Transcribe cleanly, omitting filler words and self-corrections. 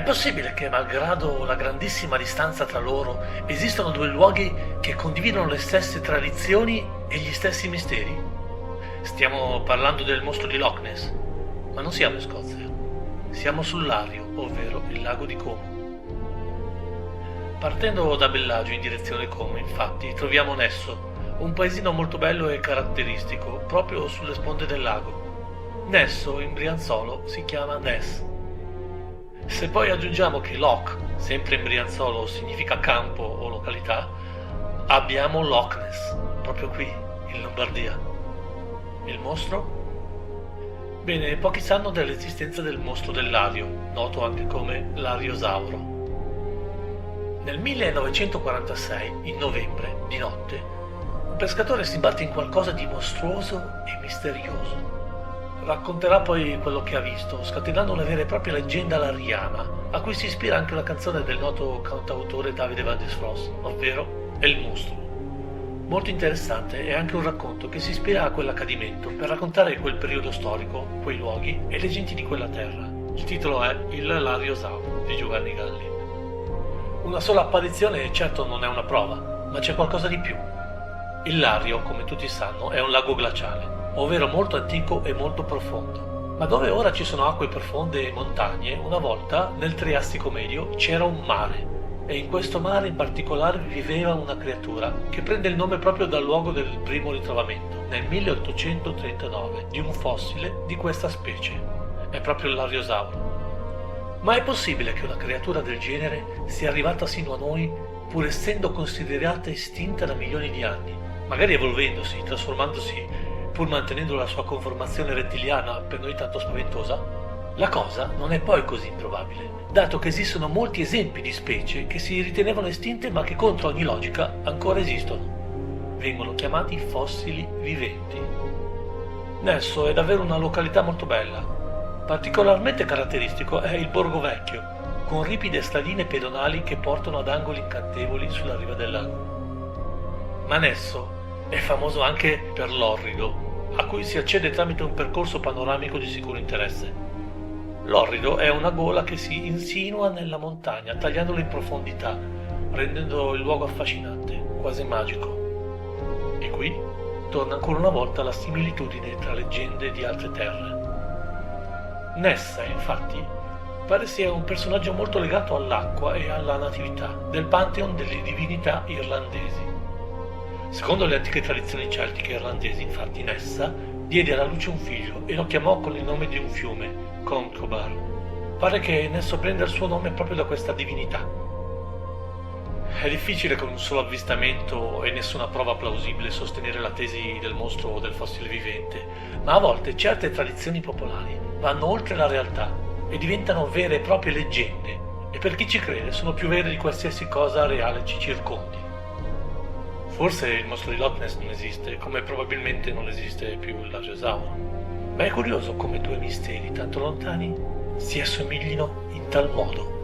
È possibile che, malgrado la grandissima distanza tra loro, esistano due luoghi che condividono le stesse tradizioni e gli stessi misteri? Stiamo parlando del mostro di Loch Ness, ma non siamo in Scozia. Siamo sul Lario, ovvero il lago di Como. Partendo da Bellagio in direzione Como, infatti, troviamo Nesso, un paesino molto bello e caratteristico, proprio sulle sponde del lago. Nesso, in brianzolo, si chiama Ness. Se poi aggiungiamo che Loch, sempre in brianzolo, significa campo o località, abbiamo Loch Ness, proprio qui, in Lombardia. Il mostro? Bene, pochi sanno dell'esistenza del mostro del Lario, noto anche come Lariosauro. Nel 1946, in novembre, di notte, un pescatore si imbatte in qualcosa di mostruoso e misterioso. Racconterà poi quello che ha visto, scatenando una vera e propria leggenda lariana, a cui si ispira anche una canzone del noto cantautore Davide Van der Frost, ovvero El Mostro. Molto interessante è anche un racconto che si ispira a quell'accadimento per raccontare quel periodo storico, quei luoghi e le genti di quella terra. Il titolo è Il Lariosauro di Giovanni Galli. Una sola apparizione certo non è una prova, ma c'è qualcosa di più. Il Lario, come tutti sanno, è un lago glaciale, ovvero molto antico e molto profondo. Ma dove ora ci sono acque profonde e montagne, una volta, nel Triassico medio, c'era un mare. E in questo mare in particolare viveva una creatura che prende il nome proprio dal luogo del primo ritrovamento, nel 1839, di un fossile di questa specie. È proprio il Lariosauro. Ma è possibile che una creatura del genere sia arrivata sino a noi, pur essendo considerata estinta da milioni di anni, magari evolvendosi, trasformandosi, pur mantenendo la sua conformazione rettiliana per noi tanto spaventosa? La cosa non è poi così improbabile, dato che esistono molti esempi di specie che si ritenevano estinte ma che contro ogni logica ancora esistono. Vengono chiamati fossili viventi. Nesso è davvero una località molto bella. Particolarmente caratteristico è il Borgo Vecchio, con ripide stradine pedonali che portano ad angoli incantevoli sulla riva del lago. Ma Nesso è famoso anche per l'Orrido, a cui si accede tramite un percorso panoramico di sicuro interesse. L'Orrido è una gola che si insinua nella montagna, tagliandola in profondità, rendendo il luogo affascinante, quasi magico. E qui torna ancora una volta la similitudine tra leggende di altre terre. Nessa, infatti, pare sia un personaggio molto legato all'acqua e alla natività, del pantheon delle divinità irlandesi. Secondo le antiche tradizioni celtiche irlandesi, infatti, Nessa diede alla luce un figlio e lo chiamò con il nome di un fiume, Concobar. Pare che Nesso prenda il suo nome proprio da questa divinità. È difficile con un solo avvistamento e nessuna prova plausibile sostenere la tesi del mostro o del fossile vivente, ma a volte certe tradizioni popolari vanno oltre la realtà e diventano vere e proprie leggende, e per chi ci crede sono più vere di qualsiasi cosa reale ci circondi. Forse il mostro di Loch Ness non esiste, come probabilmente non esiste più il Lariosauro. Ma è curioso come due misteri tanto lontani si assomiglino in tal modo.